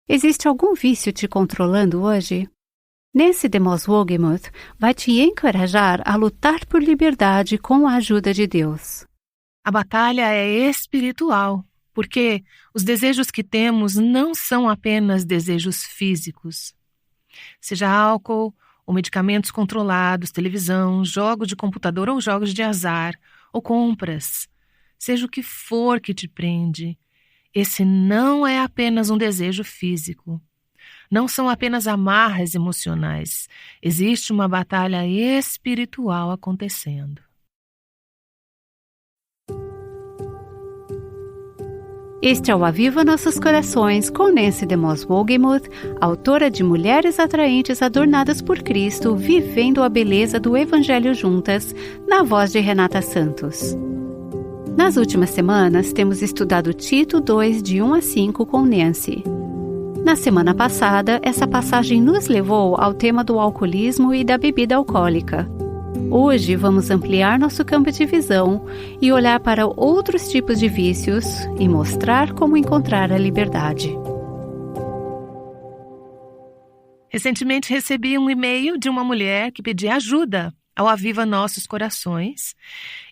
Existe algum vício te controlando hoje? Nancy DeMoss Wolgemuth vai te encorajar a lutar por liberdade com a ajuda de Deus. A batalha é espiritual, porque os desejos que temos não são apenas desejos físicos. Seja álcool ou medicamentos controlados, televisão, jogos de computador ou jogos de azar, ou compras, seja o que for que te prende, esse não é apenas um desejo físico. Não são apenas amarras emocionais. Existe uma batalha espiritual acontecendo. Este é o Aviva Nossos Corações com Nancy DeMoss Wolgemuth, autora de Mulheres Atraentes Adornadas por Cristo, Vivendo a Beleza do Evangelho Juntas, na voz de Renata Santos. Nas últimas semanas, temos estudado Tito 2, de 1 a 5 com Nancy. Na semana passada, essa passagem nos levou ao tema do alcoolismo e da bebida alcoólica. Hoje vamos ampliar nosso campo de visão e olhar para outros tipos de vícios e mostrar como encontrar a liberdade. Recentemente recebi um e-mail de uma mulher que pedia ajuda ao Aviva Nossos Corações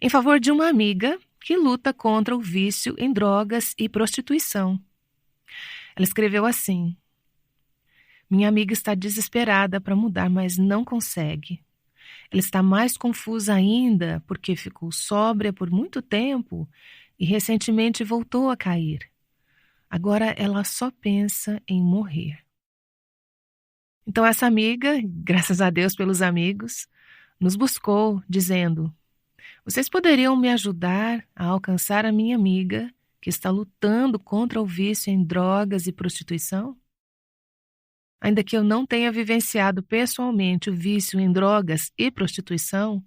em favor de uma amiga que luta contra o vício em drogas e prostituição. Ela escreveu assim: minha amiga está desesperada para mudar, mas não consegue. Ela está mais confusa ainda porque ficou sóbria por muito tempo e recentemente voltou a cair. Agora ela só pensa em morrer. Então essa amiga, graças a Deus pelos amigos, nos buscou dizendo: vocês poderiam me ajudar a alcançar a minha amiga que está lutando contra o vício em drogas e prostituição? Ainda que eu não tenha vivenciado pessoalmente o vício em drogas e prostituição,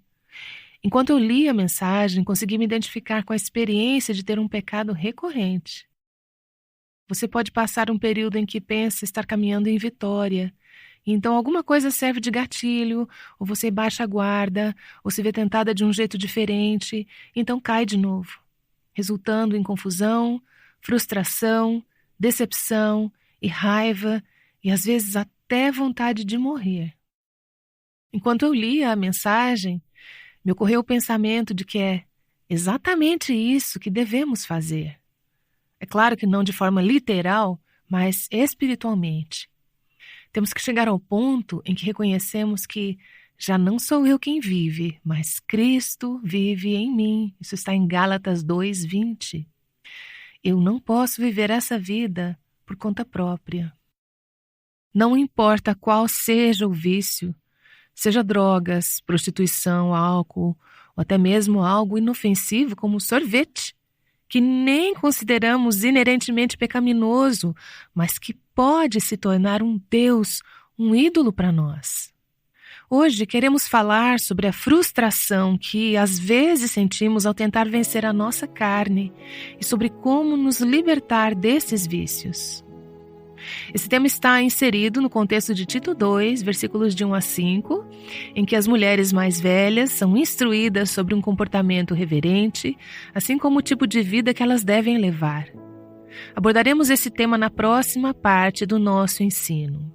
enquanto eu li a mensagem, consegui me identificar com a experiência de ter um pecado recorrente. Você pode passar um período em que pensa estar caminhando em vitória, e então alguma coisa serve de gatilho, ou você baixa a guarda, ou se vê tentada de um jeito diferente, e então cai de novo, resultando em confusão, frustração, decepção e raiva, e às vezes até vontade de morrer. Enquanto eu lia a mensagem, me ocorreu o pensamento de que é exatamente isso que devemos fazer. É claro que não de forma literal, mas espiritualmente. Temos que chegar ao ponto em que reconhecemos que já não sou eu quem vive, mas Cristo vive em mim. Isso está em Gálatas 2:20. Eu não posso viver essa vida por conta própria. Não importa qual seja o vício, seja drogas, prostituição, álcool, ou até mesmo algo inofensivo como sorvete, que nem consideramos inerentemente pecaminoso, mas que pode se tornar um Deus, um ídolo para nós. Hoje queremos falar sobre a frustração que às vezes sentimos ao tentar vencer a nossa carne e sobre como nos libertar desses vícios. Esse tema está inserido no contexto de Tito 2, versículos de 1 a 5, em que as mulheres mais velhas são instruídas sobre um comportamento reverente, assim como o tipo de vida que elas devem levar. Abordaremos esse tema na próxima parte do nosso ensino.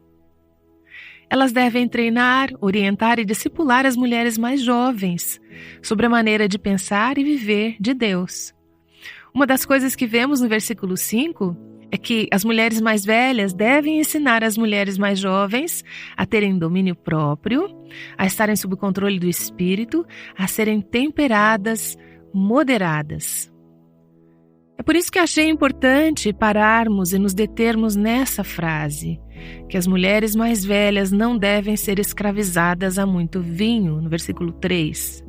Elas devem treinar, orientar e discipular as mulheres mais jovens sobre a maneira de pensar e viver de Deus. Uma das coisas que vemos no versículo 5 é que as mulheres mais velhas devem ensinar as mulheres mais jovens a terem domínio próprio, a estarem sob o controle do espírito, a serem temperadas, moderadas. É por isso que achei importante pararmos e nos determos nessa frase, que as mulheres mais velhas não devem ser escravizadas a muito vinho, no versículo 3.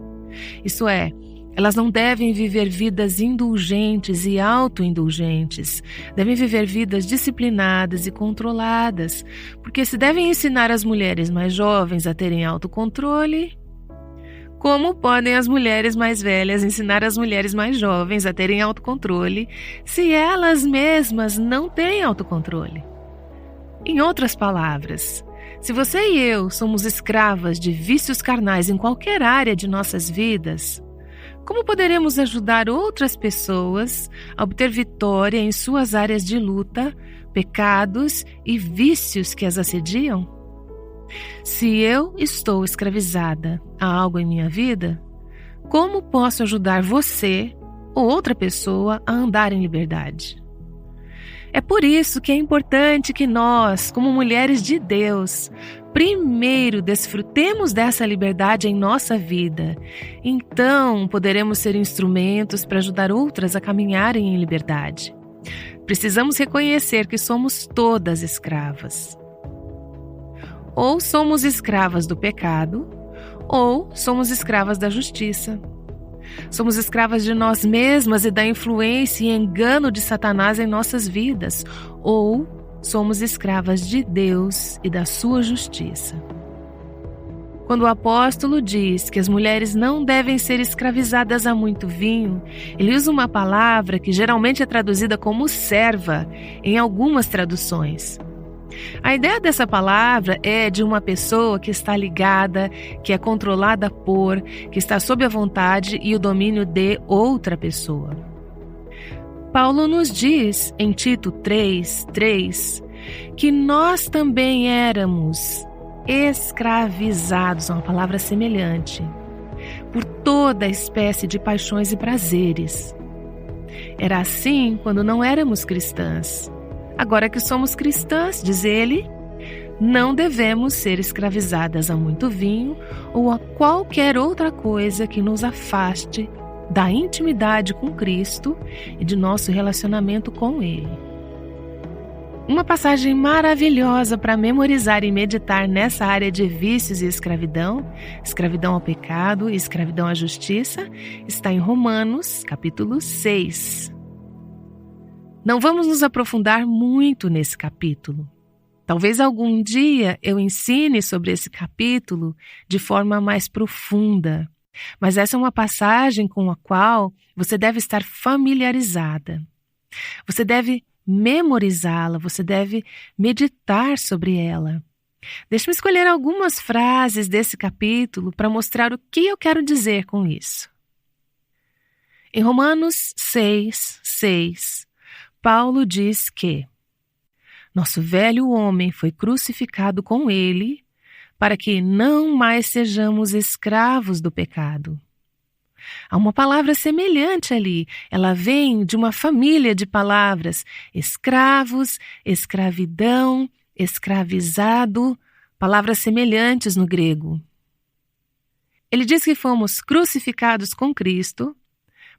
Isso é, elas não devem viver vidas indulgentes e autoindulgentes, devem viver vidas disciplinadas e controladas, porque se devem ensinar as mulheres mais jovens a terem autocontrole, como podem as mulheres mais velhas ensinar as mulheres mais jovens a terem autocontrole se elas mesmas não têm autocontrole? Em outras palavras, se você e eu somos escravas de vícios carnais em qualquer área de nossas vidas, como poderemos ajudar outras pessoas a obter vitória em suas áreas de luta pecados e vícios que as assediam? Se eu estou escravizada a algo em minha vida, como posso ajudar você ou outra pessoa a andar em liberdade? É por isso que é importante que nós, como mulheres de Deus, primeiro desfrutemos dessa liberdade em nossa vida. Então, poderemos ser instrumentos para ajudar outras a caminharem em liberdade. Precisamos reconhecer que somos todas escravas. Ou somos escravas do pecado, ou somos escravas da justiça. Somos escravas de nós mesmas e da influência e engano de Satanás em nossas vidas, ou somos escravas de Deus e da sua justiça. Quando o apóstolo diz que as mulheres não devem ser escravizadas a muito vinho, ele usa uma palavra que geralmente é traduzida como serva em algumas traduções. A ideia dessa palavra é de uma pessoa que está ligada, que é controlada por, que está sob a vontade e o domínio de outra pessoa. Paulo nos diz em Tito 3:3 que nós também éramos escravizados, é uma palavra semelhante, por toda espécie de paixões e prazeres. Era assim quando não éramos cristãs. Agora que somos cristãs, diz ele, não devemos ser escravizadas a muito vinho ou a qualquer outra coisa que nos afaste da intimidade com Cristo e de nosso relacionamento com Ele. Uma passagem maravilhosa para memorizar e meditar nessa área de vícios e escravidão ao pecado e escravidão à justiça, está em Romanos, capítulo 6. Não vamos nos aprofundar muito nesse capítulo. Talvez algum dia eu ensine sobre esse capítulo de forma mais profunda, mas essa é uma passagem com a qual você deve estar familiarizada. Você deve memorizá-la, você deve meditar sobre ela. Deixe-me escolher algumas frases desse capítulo para mostrar o que eu quero dizer com isso. Em Romanos 6:6, Paulo diz que nosso velho homem foi crucificado com ele para que não mais sejamos escravos do pecado. Há uma palavra semelhante ali. Ela vem de uma família de palavras: escravos, escravidão, escravizado, palavras semelhantes no grego. Ele diz que fomos crucificados com Cristo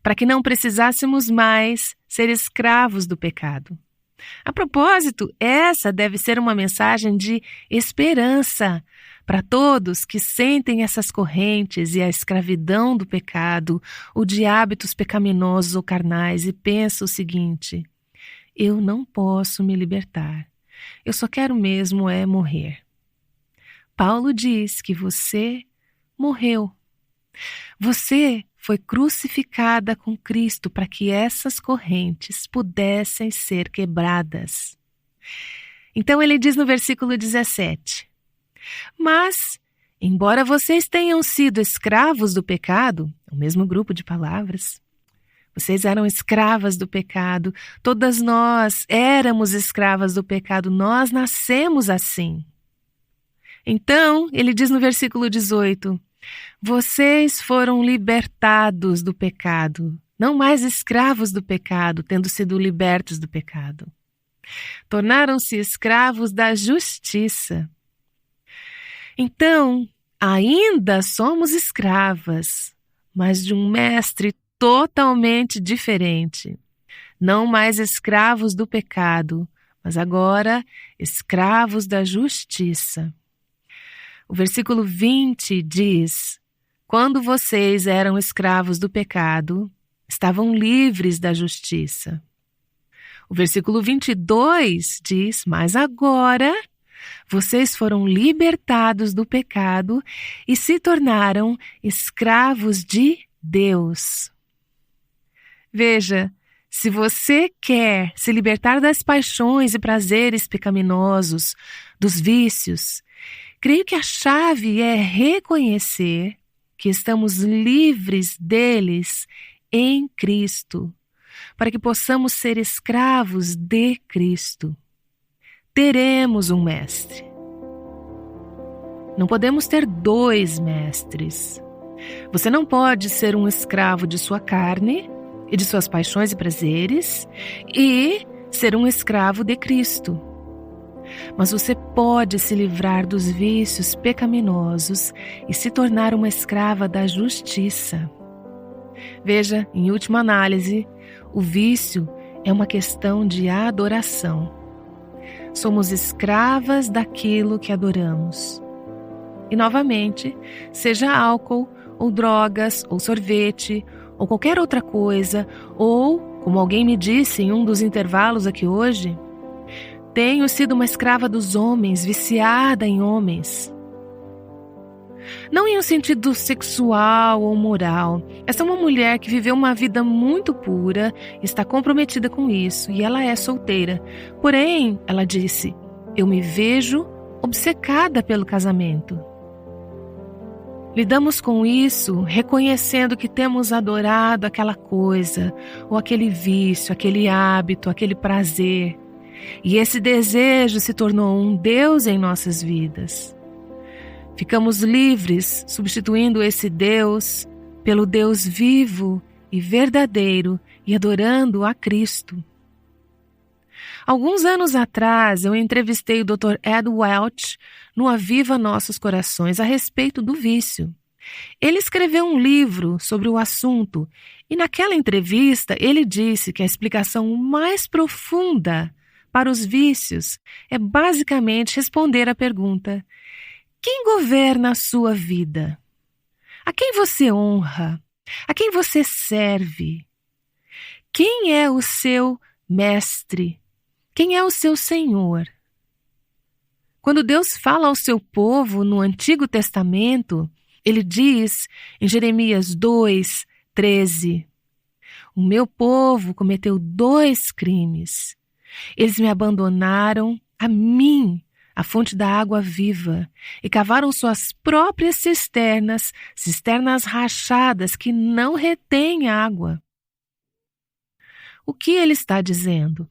para que não precisássemos mais ser escravos do pecado. A propósito, essa deve ser uma mensagem de esperança para todos que sentem essas correntes e a escravidão do pecado, ou de hábitos pecaminosos ou carnais, e pensam o seguinte: eu não posso me libertar, eu só quero mesmo é morrer. Paulo diz que você morreu. Você foi crucificada com Cristo para que essas correntes pudessem ser quebradas. Então ele diz no versículo 17: mas, embora vocês tenham sido escravos do pecado, o mesmo grupo de palavras, vocês eram escravas do pecado, todas nós éramos escravas do pecado, nós nascemos assim. Então, ele diz no versículo 18, vocês foram libertados do pecado, não mais escravos do pecado, tendo sido libertos do pecado. Tornaram-se escravos da justiça. Então, ainda somos escravas, mas de um mestre totalmente diferente. Não mais escravos do pecado, mas agora escravos da justiça. O versículo 20 diz: quando vocês eram escravos do pecado, estavam livres da justiça. O versículo 22 diz: mas agora vocês foram libertados do pecado e se tornaram escravos de Deus. Veja, se você quer se libertar das paixões e prazeres pecaminosos, dos vícios, creio que a chave é reconhecer que estamos livres deles em Cristo, para que possamos ser escravos de Cristo. teremos um mestre. Não podemos ter dois mestres. Você não pode ser um escravo de sua carne e de suas paixões e prazeres e ser um escravo de Cristo. Mas você pode se livrar dos vícios pecaminosos e se tornar uma escrava da justiça. Veja, em última análise, o vício é uma questão de adoração. Somos escravas daquilo que adoramos. E novamente, seja álcool, ou drogas, ou sorvete, ou qualquer outra coisa, ou, como alguém me disse em um dos intervalos aqui hoje, tenho sido uma escrava dos homens, viciada em homens. Não em um sentido sexual ou moral. Essa é uma mulher que viveu uma vida muito pura, está comprometida com isso e ela é solteira. Porém, ela disse, eu me vejo obcecada pelo casamento. Lidamos com isso reconhecendo que temos adorado aquela coisa, ou aquele vício, aquele hábito, aquele prazer. E esse desejo se tornou um Deus em nossas vidas. Ficamos livres, substituindo esse Deus pelo Deus vivo e verdadeiro e adorando a Cristo. Alguns anos atrás, eu entrevistei o Dr. Ed Welch no Aviva Nossos Corações a respeito do vício. Ele escreveu um livro sobre o assunto e naquela entrevista ele disse que a explicação mais profunda para os vícios é basicamente responder à pergunta: quem governa a sua vida? A quem você honra? A quem você serve? Quem é o seu mestre? Quem é o seu Senhor? Quando Deus fala ao seu povo no Antigo Testamento, ele diz em Jeremias 2:13, o meu povo cometeu 2 crimes. Eles me abandonaram a mim, a fonte da água viva, e cavaram suas próprias cisternas, cisternas rachadas que não retêm água. O que ele está dizendo?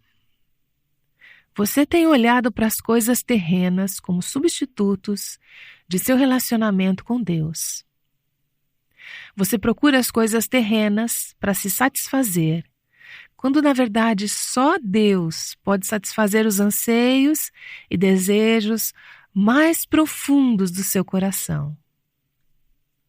Você tem olhado para as coisas terrenas como substitutos de seu relacionamento com Deus. Você procura as coisas terrenas para se satisfazer, quando na verdade só Deus pode satisfazer os anseios e desejos mais profundos do seu coração.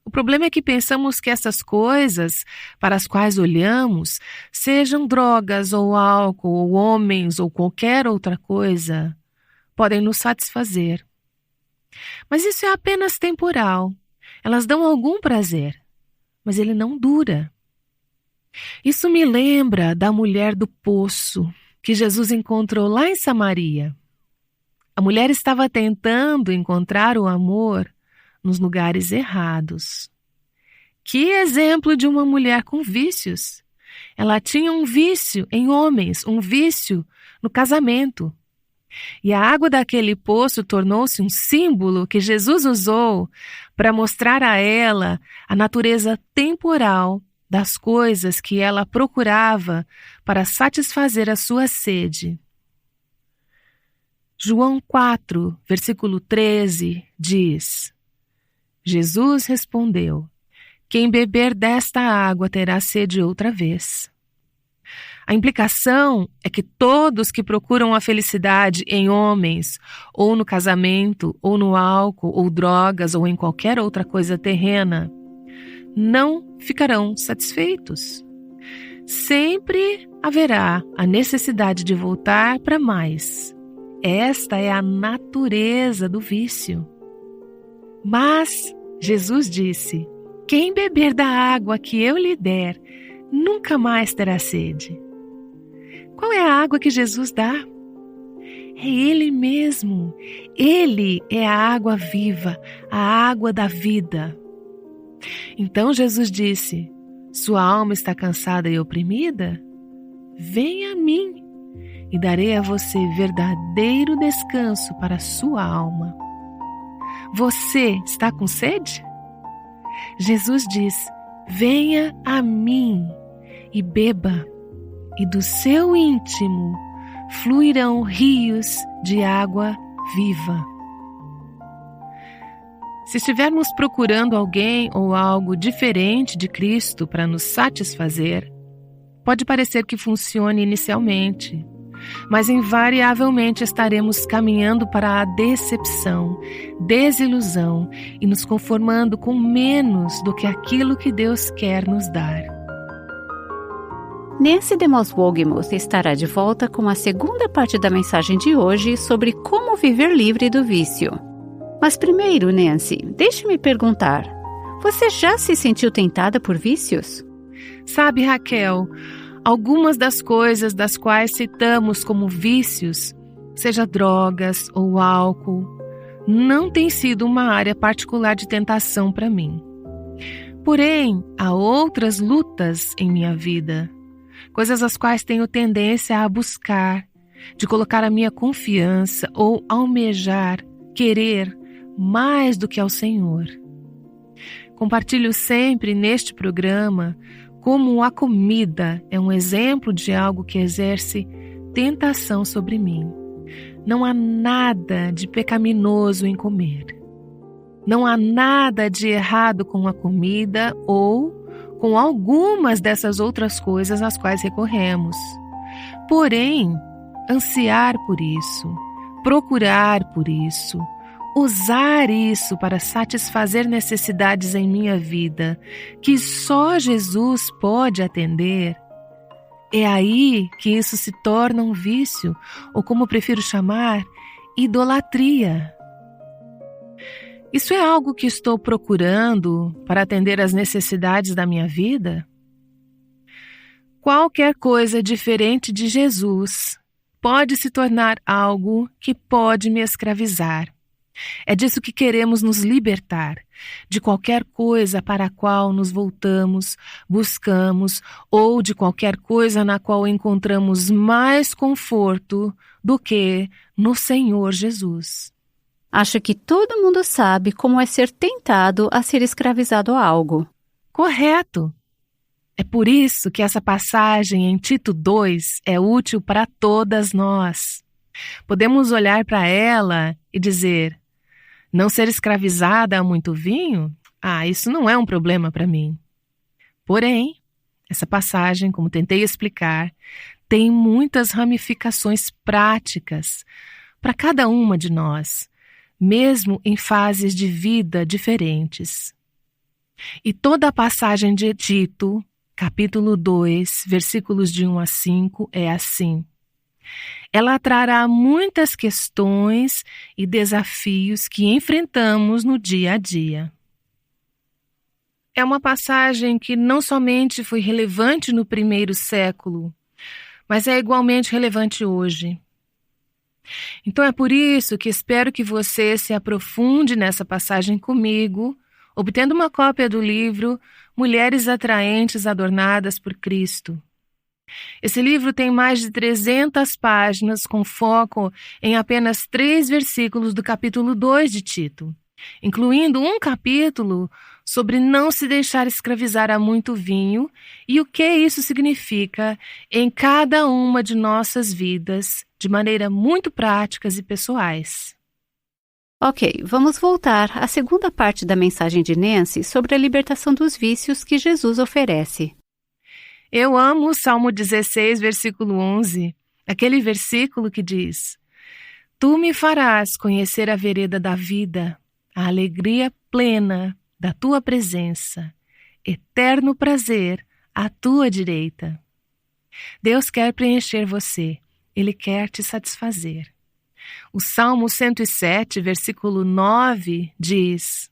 O problema é que pensamos que essas coisas para as quais olhamos, sejam drogas ou álcool ou homens ou qualquer outra coisa, podem nos satisfazer. Mas isso é apenas temporal. Elas dão algum prazer, mas ele não dura. Isso me lembra da mulher do poço que Jesus encontrou lá em Samaria. A mulher estava tentando encontrar o amor nos lugares errados. Que exemplo de uma mulher com vícios! Ela tinha um vício em homens, um vício no casamento. E a água daquele poço tornou-se um símbolo que Jesus usou para mostrar a ela a natureza temporal das coisas que ela procurava para satisfazer a sua sede. João 4, versículo 13, diz: Jesus respondeu: quem beber desta água terá sede outra vez. A implicação é que todos que procuram a felicidade em homens, ou no casamento, ou no álcool, ou drogas, ou em qualquer outra coisa terrena, não ficarão satisfeitos. Sempre haverá a necessidade de voltar para mais. Esta é a natureza do vício. Mas Jesus disse: quem beber da água que eu lhe der, nunca mais terá sede. Qual é a água que Jesus dá? É Ele mesmo. Ele é a água viva, a água da vida. Então Jesus disse: sua alma está cansada e oprimida? Venha a mim e darei a você verdadeiro descanso para a sua alma. Você está com sede? Jesus diz: venha a mim e beba, e do seu íntimo fluirão rios de água viva. Se estivermos procurando alguém ou algo diferente de Cristo para nos satisfazer, pode parecer que funcione inicialmente, mas invariavelmente estaremos caminhando para a decepção, desilusão e nos conformando com menos do que aquilo que Deus quer nos dar. Nancy DeMoss Wolgemuth estará de volta com a segunda parte da mensagem de hoje sobre como viver livre do vício. Mas primeiro, Nancy, deixe-me perguntar, você já se sentiu tentada por vícios? Sabe, Raquel, algumas das coisas das quais citamos como vícios, seja drogas ou álcool, não tem sido uma área particular de tentação para mim. Porém, há outras lutas em minha vida, coisas às quais tenho tendência a buscar, de colocar a minha confiança ou almejar, querer mais do que ao Senhor. Compartilho sempre neste programa como a comida é um exemplo de algo que exerce tentação sobre mim. Não há nada de pecaminoso em comer. Não há nada de errado com a comida ou com algumas dessas outras coisas às quais recorremos. Porém, ansiar por isso, procurar por isso, usar isso para satisfazer necessidades em minha vida que só Jesus pode atender, é aí que isso se torna um vício, ou como prefiro chamar, idolatria. Isso é algo que estou procurando para atender às necessidades da minha vida? Qualquer coisa diferente de Jesus pode se tornar algo que pode me escravizar. É disso que queremos nos libertar, de qualquer coisa para a qual nos voltamos, buscamos, ou de qualquer coisa na qual encontramos mais conforto do que no Senhor Jesus. Acho que todo mundo sabe como é ser tentado a ser escravizado a algo. Correto! É por isso que essa passagem em Tito 2 é útil para todas nós. Podemos olhar para ela e dizer: não ser escravizada a muito vinho? Isso não é um problema para mim. Porém, essa passagem, como tentei explicar, tem muitas ramificações práticas para cada uma de nós, mesmo em fases de vida diferentes. E toda a passagem de Tito, capítulo 2, versículos de 1 a 5, é assim. Ela trará muitas questões e desafios que enfrentamos no dia a dia. É uma passagem que não somente foi relevante no primeiro século, mas é igualmente relevante hoje. Então é por isso que espero que você se aprofunde nessa passagem comigo, obtendo uma cópia do livro Mulheres Atraentes Adornadas por Cristo. Esse livro tem mais de 300 páginas com foco em apenas 3 versículos do capítulo 2 de Tito, incluindo um capítulo sobre não se deixar escravizar a muito vinho e o que isso significa em cada uma de nossas vidas, de maneira muito práticas e pessoais. Ok, vamos voltar à segunda parte da mensagem de Nancy sobre a libertação dos vícios que Jesus oferece. Eu amo o Salmo 16, versículo 11, aquele versículo que diz: Tu me farás conhecer a vereda da vida, a alegria plena da tua presença, eterno prazer à tua direita. Deus quer preencher você, Ele quer te satisfazer. O Salmo 107, versículo 9, diz: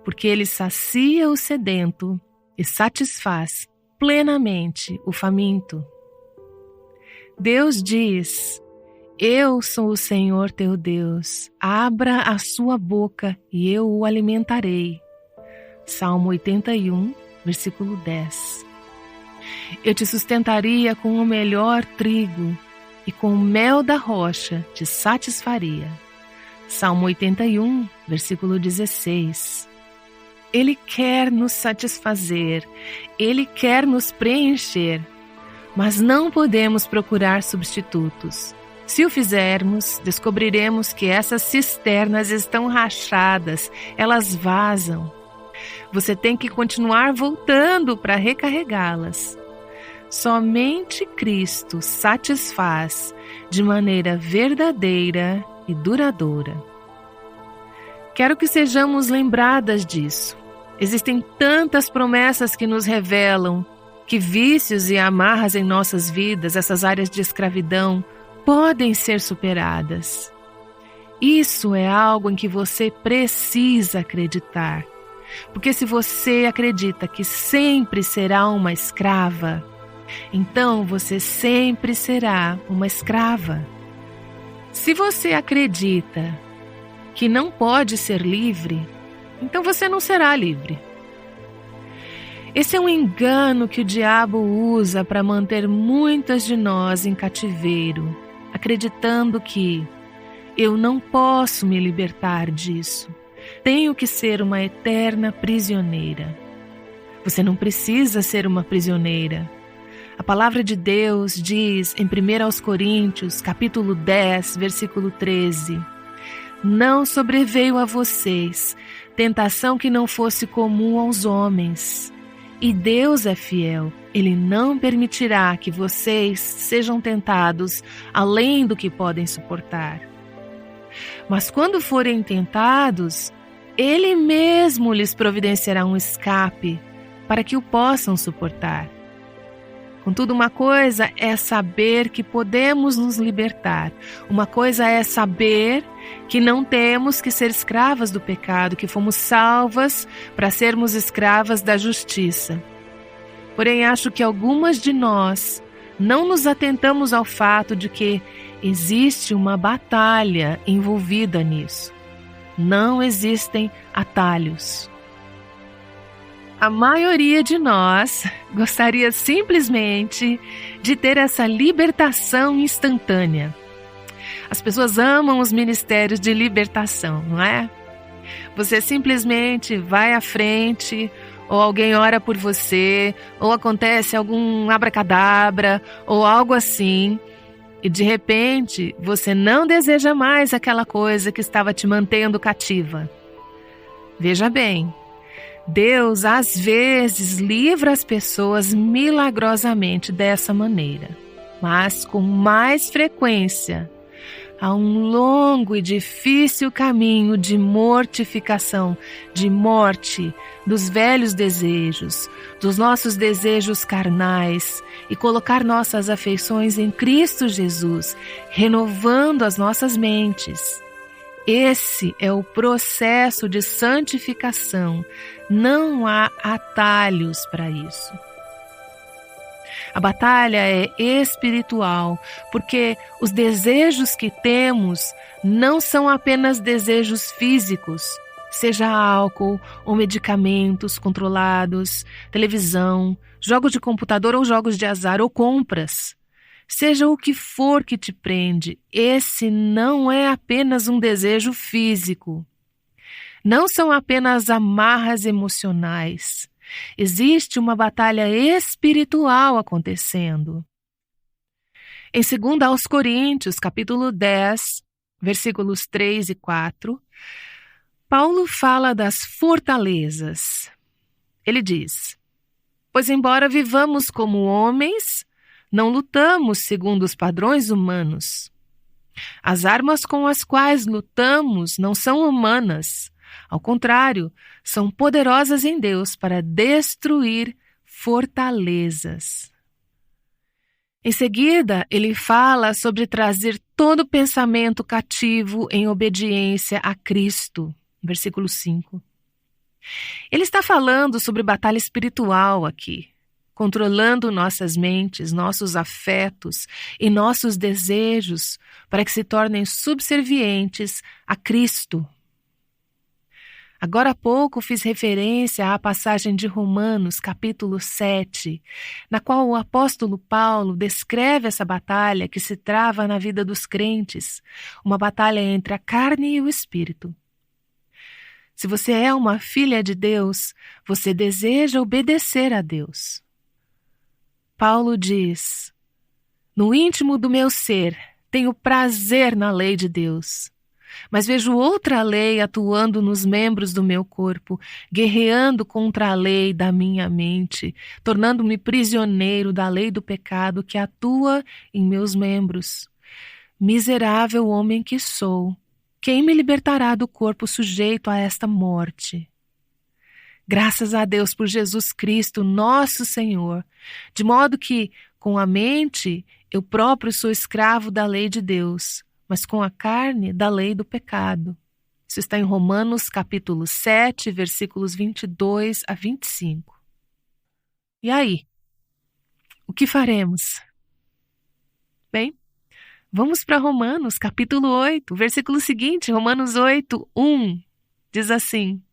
Porque Ele sacia o sedento e satisfaz plenamente o faminto. Deus diz: Eu sou o Senhor teu Deus, abra a sua boca e eu o alimentarei. Salmo 81, versículo 10. Eu te sustentaria com o melhor trigo e com o mel da rocha te satisfaria. Salmo 81, versículo 16. Ele quer nos satisfazer, Ele quer nos preencher, mas não podemos procurar substitutos. Se o fizermos, descobriremos que essas cisternas estão rachadas, elas vazam. Você tem que continuar voltando para recarregá-las. Somente Cristo satisfaz de maneira verdadeira e duradoura. Quero que sejamos lembradas disso. Existem tantas promessas que nos revelam que vícios e amarras em nossas vidas, essas áreas de escravidão, podem ser superadas. Isso é algo em que você precisa acreditar. Porque se você acredita que sempre será uma escrava, então você sempre será uma escrava. Se você acredita que não pode ser livre, então você não será livre. Esse é um engano que o diabo usa para manter muitas de nós em cativeiro, acreditando que eu não posso me libertar disso. Tenho que ser uma eterna prisioneira. Você não precisa ser uma prisioneira. A palavra de Deus diz em 1 Coríntios, capítulo 10, versículo 13: Não sobreveio a vocês tentação que não fosse comum aos homens. E Deus é fiel, Ele não permitirá que vocês sejam tentados além do que podem suportar. Mas quando forem tentados, Ele mesmo lhes providenciará um escape para que o possam suportar. Contudo, uma coisa é saber que podemos nos libertar. Uma coisa é saber que não temos que ser escravas do pecado, que fomos salvas para sermos escravas da justiça. Porém, acho que algumas de nós não nos atentamos ao fato de que existe uma batalha envolvida nisso. Não existem atalhos. A maioria de nós gostaria simplesmente de ter essa libertação instantânea. As pessoas amam os ministérios de libertação, não é? Você simplesmente vai à frente, ou alguém ora por você, ou acontece algum abracadabra, ou algo assim, e de repente você não deseja mais aquela coisa que estava te mantendo cativa. Veja bem, Deus às vezes livra as pessoas milagrosamente dessa maneira, mas com mais frequência há um longo e difícil caminho de mortificação, de morte dos velhos desejos, dos nossos desejos carnais e colocar nossas afeições em Cristo Jesus, renovando as nossas mentes. Esse é o processo de santificação. Não há atalhos para isso. A batalha é espiritual, porque os desejos que temos não são apenas desejos físicos, seja álcool ou medicamentos controlados, televisão, jogos de computador ou jogos de azar ou compras. Seja o que for que te prende, esse não é apenas um desejo físico. Não são apenas amarras emocionais. Existe uma batalha espiritual acontecendo. Em 2 Coríntios, capítulo 10, versículos 3 e 4, Paulo fala das fortalezas. Ele diz: Pois embora vivamos como homens, não lutamos segundo os padrões humanos. As armas com as quais lutamos não são humanas. Ao contrário, são poderosas em Deus para destruir fortalezas. Em seguida, ele fala sobre trazer todo pensamento cativo em obediência a Cristo. Versículo 5. Ele está falando sobre batalha espiritual aqui, controlando nossas mentes, nossos afetos e nossos desejos para que se tornem subservientes a Cristo. Agora há pouco fiz referência à passagem de Romanos, capítulo 7, na qual o apóstolo Paulo descreve essa batalha que se trava na vida dos crentes, uma batalha entre a carne e o espírito. Se você é uma filha de Deus, você deseja obedecer a Deus. Paulo diz: No íntimo do meu ser tenho prazer na lei de Deus. Mas vejo outra lei atuando nos membros do meu corpo, guerreando contra a lei da minha mente, tornando-me prisioneiro da lei do pecado que atua em meus membros. Miserável homem que sou, quem me libertará do corpo sujeito a esta morte? Graças a Deus por Jesus Cristo, nosso Senhor, de modo que, com a mente, eu próprio sou escravo da lei de Deus, mas com a carne, da lei do pecado. Isso está em Romanos capítulo 7, versículos 22 a 25. E aí? O que faremos? Bem, vamos para Romanos capítulo 8, versículo seguinte, Romanos 8, 1, diz assim: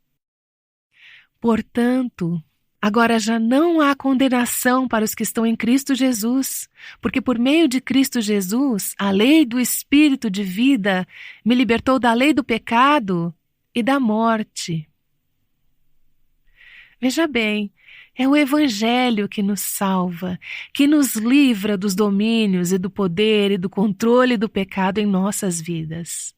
Portanto, agora já não há condenação para os que estão em Cristo Jesus, porque por meio de Cristo Jesus, a lei do Espírito de vida me libertou da lei do pecado e da morte. Veja bem, é o Evangelho que nos salva, que nos livra dos domínios e do poder e do controle do pecado em nossas vidas.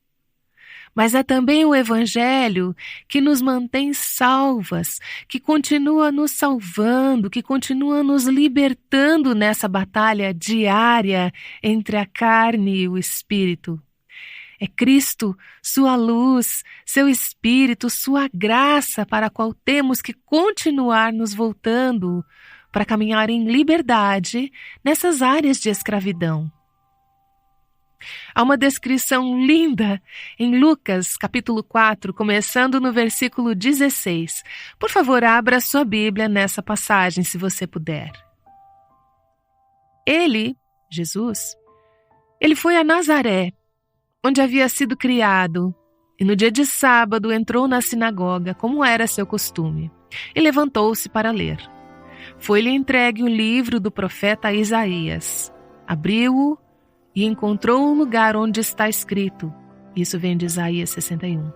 Mas é também o Evangelho que nos mantém salvas, que continua nos salvando, que continua nos libertando nessa batalha diária entre a carne e o Espírito. É Cristo, sua luz, seu Espírito, sua graça para a qual temos que continuar nos voltando para caminhar em liberdade nessas áreas de escravidão. Há uma descrição linda em Lucas, capítulo 4, começando no versículo 16. Por favor, abra sua Bíblia nessa passagem, se você puder. Ele, Jesus, ele foi a Nazaré, onde havia sido criado, e no dia de sábado entrou na sinagoga, como era seu costume, e levantou-se para ler. Foi-lhe entregue o livro do profeta Isaías. Abriu-o e encontrou um lugar onde está escrito, isso vem de Isaías 61.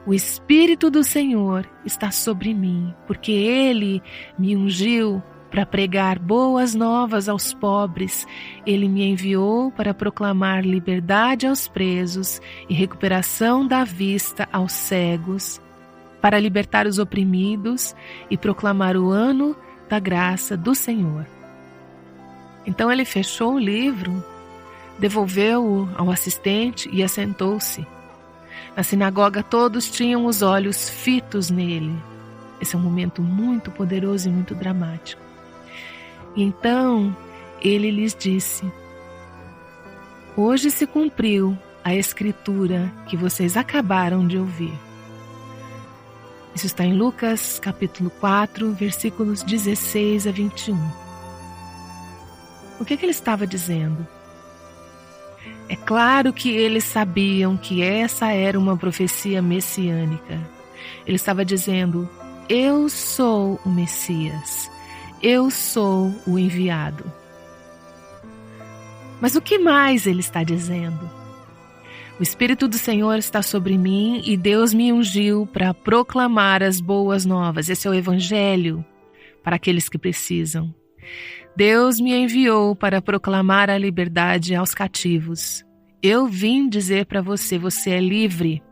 O Espírito do Senhor está sobre mim, porque Ele me ungiu para pregar boas novas aos pobres. Ele me enviou para proclamar liberdade aos presos e recuperação da vista aos cegos, para libertar os oprimidos e proclamar o ano da graça do Senhor. Então ele fechou o livro, devolveu-o ao assistente e assentou-se. Na sinagoga todos tinham os olhos fitos nele. Esse é um momento muito poderoso e muito dramático. E então ele lhes disse: Hoje se cumpriu a escritura que vocês acabaram de ouvir. Isso está em Lucas capítulo 4, versículos 16 a 21. O que ele estava dizendo? É claro que eles sabiam que essa era uma profecia messiânica. Ele estava dizendo: eu sou o Messias, eu sou o enviado. Mas o que mais ele está dizendo? O Espírito do Senhor está sobre mim e Deus me ungiu para proclamar as boas novas. Esse é o Evangelho para aqueles que precisam. Deus me enviou para proclamar a liberdade aos cativos. Eu vim dizer para você, você é livre.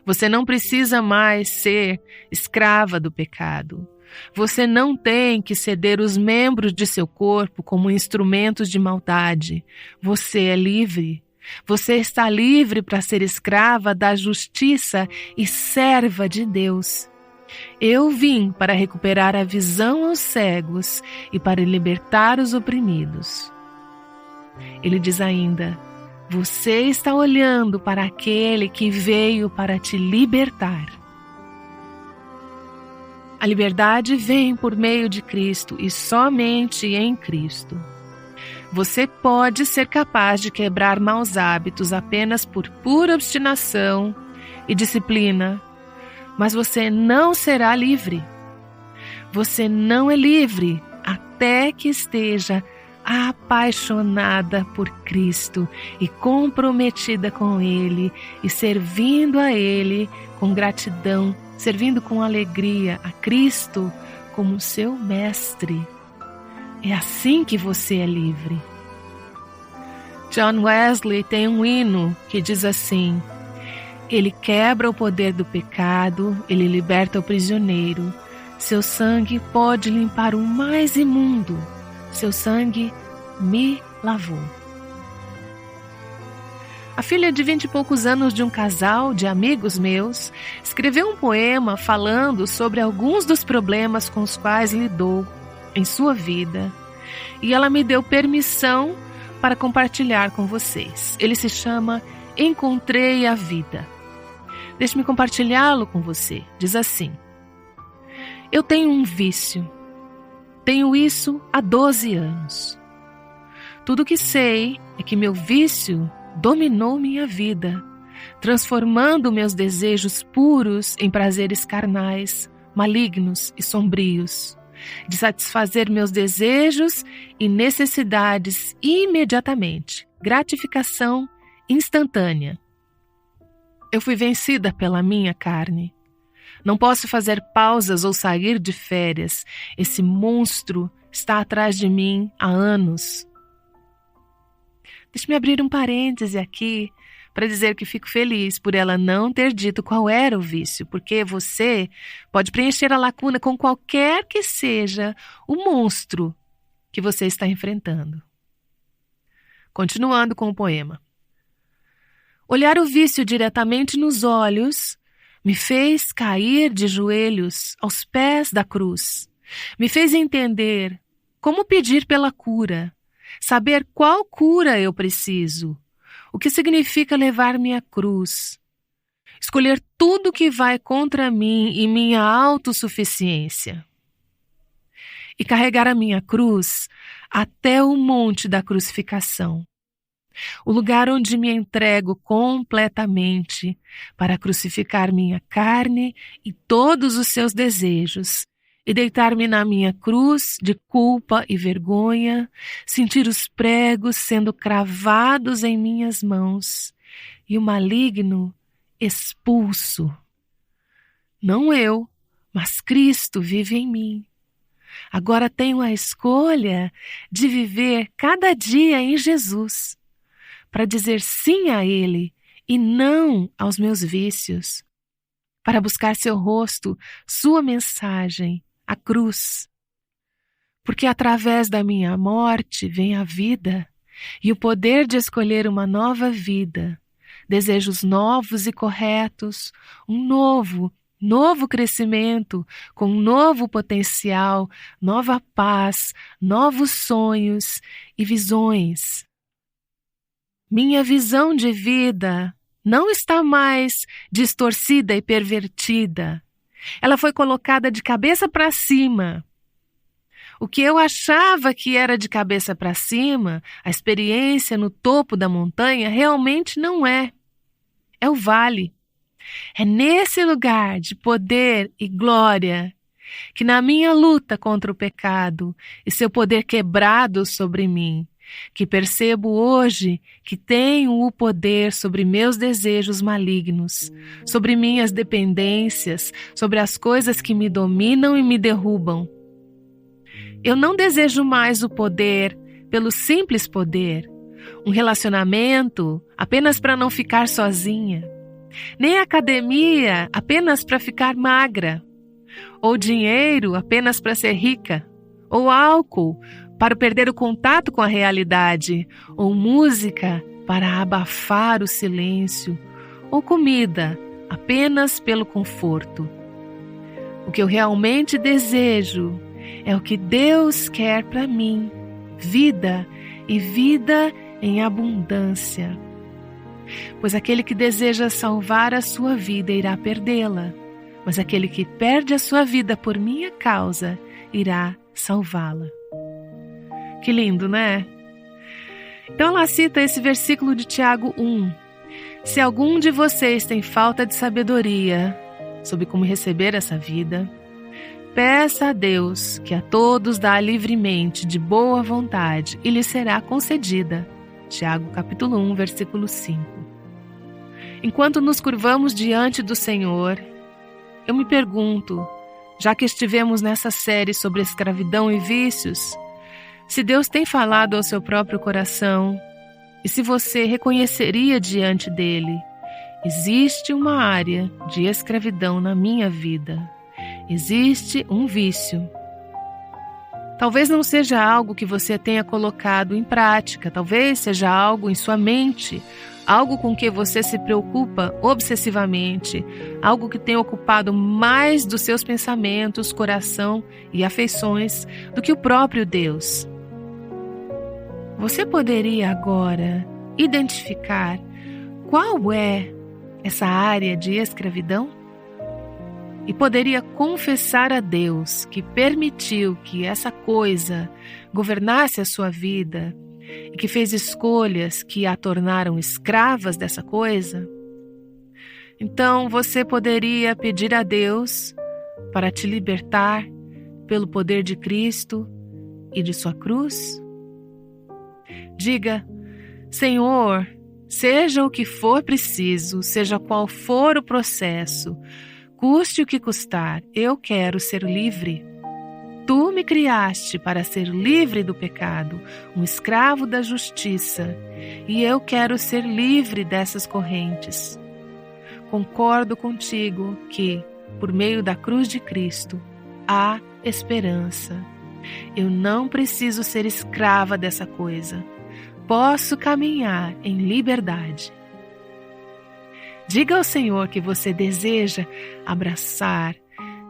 Você não precisa mais ser escrava do pecado. Você não tem que ceder os membros de seu corpo como instrumentos de maldade. Você é livre. Você está livre para ser escrava da justiça e serva de Deus. Eu vim para recuperar a visão aos cegos e para libertar os oprimidos. Ele diz ainda: você está olhando para aquele que veio para te libertar. A liberdade vem por meio de Cristo e somente em Cristo. Você pode ser capaz de quebrar maus hábitos apenas por pura obstinação e disciplina, mas você não será livre. Você não é livre até que esteja apaixonada por Cristo e comprometida com Ele e servindo a Ele com gratidão, servindo com alegria a Cristo como seu mestre. É assim que você é livre. John Wesley tem um hino que diz assim: Ele quebra o poder do pecado, ele liberta o prisioneiro. Seu sangue pode limpar o mais imundo. Seu sangue me lavou. A filha de 20 e poucos anos de um casal de amigos meus escreveu um poema falando sobre alguns dos problemas com os quais lidou em sua vida. E ela me deu permissão para compartilhar com vocês. Ele se chama Encontrei a Vida. Deixe-me compartilhá-lo com você. Diz assim: Eu tenho um vício. Tenho isso há 12 anos. Tudo que sei é que meu vício dominou minha vida, transformando meus desejos puros em prazeres carnais, malignos e sombrios, de satisfazer meus desejos e necessidades imediatamente, gratificação instantânea. Eu fui vencida pela minha carne. Não posso fazer pausas ou sair de férias. Esse monstro está atrás de mim há anos. Deixe-me abrir um parêntese aqui para dizer que fico feliz por ela não ter dito qual era o vício, porque você pode preencher a lacuna com qualquer que seja o monstro que você está enfrentando. Continuando com o poema. Olhar o vício diretamente nos olhos me fez cair de joelhos aos pés da cruz. Me fez entender como pedir pela cura, saber qual cura eu preciso, o que significa levar minha cruz, escolher tudo que vai contra mim e minha autossuficiência, e carregar a minha cruz até o monte da crucificação, o lugar onde me entrego completamente para crucificar minha carne e todos os seus desejos, e deitar-me na minha cruz de culpa e vergonha, sentir os pregos sendo cravados em minhas mãos e o maligno expulso. Não eu, mas Cristo vive em mim. Agora tenho a escolha de viver cada dia em Jesus, para dizer sim a Ele e não aos meus vícios, para buscar seu rosto, sua mensagem, a cruz. Porque através da minha morte vem a vida e o poder de escolher uma nova vida, desejos novos e corretos, um novo crescimento, com um novo potencial, nova paz, novos sonhos e visões. Minha visão de vida não está mais distorcida e pervertida. Ela foi colocada de cabeça para cima. O que eu achava que era de cabeça para cima, a experiência no topo da montanha, realmente não é. É o vale. É nesse lugar de poder e glória que, na minha luta contra o pecado e seu poder quebrado sobre mim, que percebo hoje que tenho o poder sobre meus desejos malignos, sobre minhas dependências, sobre as coisas que me dominam e me derrubam. Eu não desejo mais o poder pelo simples poder, um relacionamento apenas para não ficar sozinha, nem academia apenas para ficar magra, ou dinheiro apenas para ser rica, ou álcool para perder o contato com a realidade, ou música para abafar o silêncio, ou comida apenas pelo conforto. O que eu realmente desejo é o que Deus quer para mim, vida e vida em abundância. Pois aquele que deseja salvar a sua vida irá perdê-la, mas aquele que perde a sua vida por minha causa irá salvá-la. Que lindo, né? Então ela cita esse versículo de Tiago 1. Se algum de vocês tem falta de sabedoria sobre como receber essa vida, peça a Deus, que a todos dá livremente, de boa vontade, e lhe será concedida. Tiago capítulo 1, versículo 5. Enquanto nos curvamos diante do Senhor, eu me pergunto, já que estivemos nessa série sobre escravidão e vícios, se Deus tem falado ao seu próprio coração e se você reconheceria diante dele: existe uma área de escravidão na minha vida, existe um vício. Talvez não seja algo que você tenha colocado em prática, talvez seja algo em sua mente, algo com que você se preocupa obsessivamente, algo que tem ocupado mais dos seus pensamentos, coração e afeições do que o próprio Deus. Você poderia agora identificar qual é essa área de escravidão? E poderia confessar a Deus que permitiu que essa coisa governasse a sua vida e que fez escolhas que a tornaram escravas dessa coisa? Então você poderia pedir a Deus para te libertar pelo poder de Cristo e de sua cruz? Diga: Senhor, seja o que for preciso, seja qual for o processo, custe o que custar, eu quero ser livre. Tu me criaste para ser livre do pecado, um escravo da justiça, e eu quero ser livre dessas correntes. Concordo contigo que, por meio da cruz de Cristo, há esperança. Eu não preciso ser escrava dessa coisa. Posso caminhar em liberdade. Diga ao Senhor que você deseja abraçar,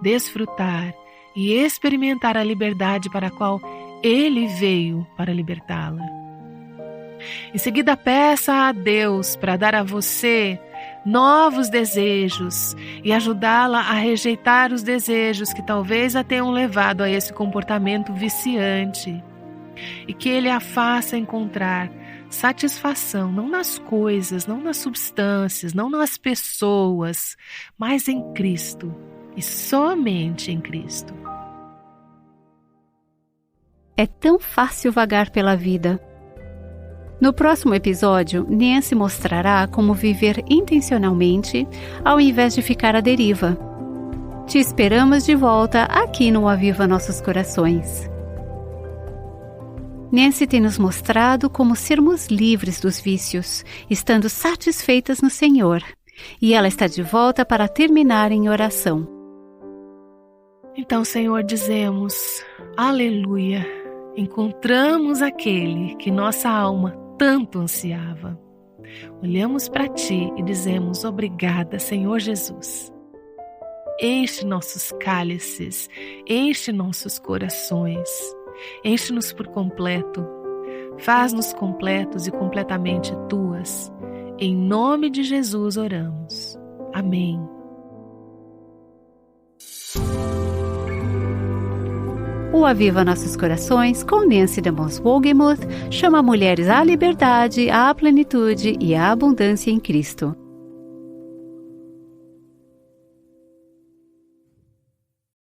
desfrutar e experimentar a liberdade para a qual Ele veio para libertá-la. Em seguida, peça a Deus para dar a você novos desejos e ajudá-la a rejeitar os desejos que talvez a tenham levado a esse comportamento viciante, e que Ele a faça encontrar satisfação não nas coisas, não nas substâncias, não nas pessoas, mas em Cristo e somente em Cristo. É tão fácil vagar pela vida. No próximo episódio, Nancy mostrará como viver intencionalmente ao invés de ficar à deriva. Te esperamos de volta aqui no Aviva Nossos Corações. Nancy tem nos mostrado como sermos livres dos vícios, estando satisfeitas no Senhor. E ela está de volta para terminar em oração. Então, Senhor, dizemos: aleluia! Encontramos aquele que nossa alma tanto ansiava. Olhamos para Ti e dizemos: obrigada, Senhor Jesus. Enche nossos cálices, enche nossos corações. Enche-nos por completo, faz-nos completos e completamente Tuas. Em nome de Jesus oramos. Amém. O Aviva Nossos Corações, com Nancy DeMoss Wogemuth, chama mulheres à liberdade, à plenitude e à abundância em Cristo.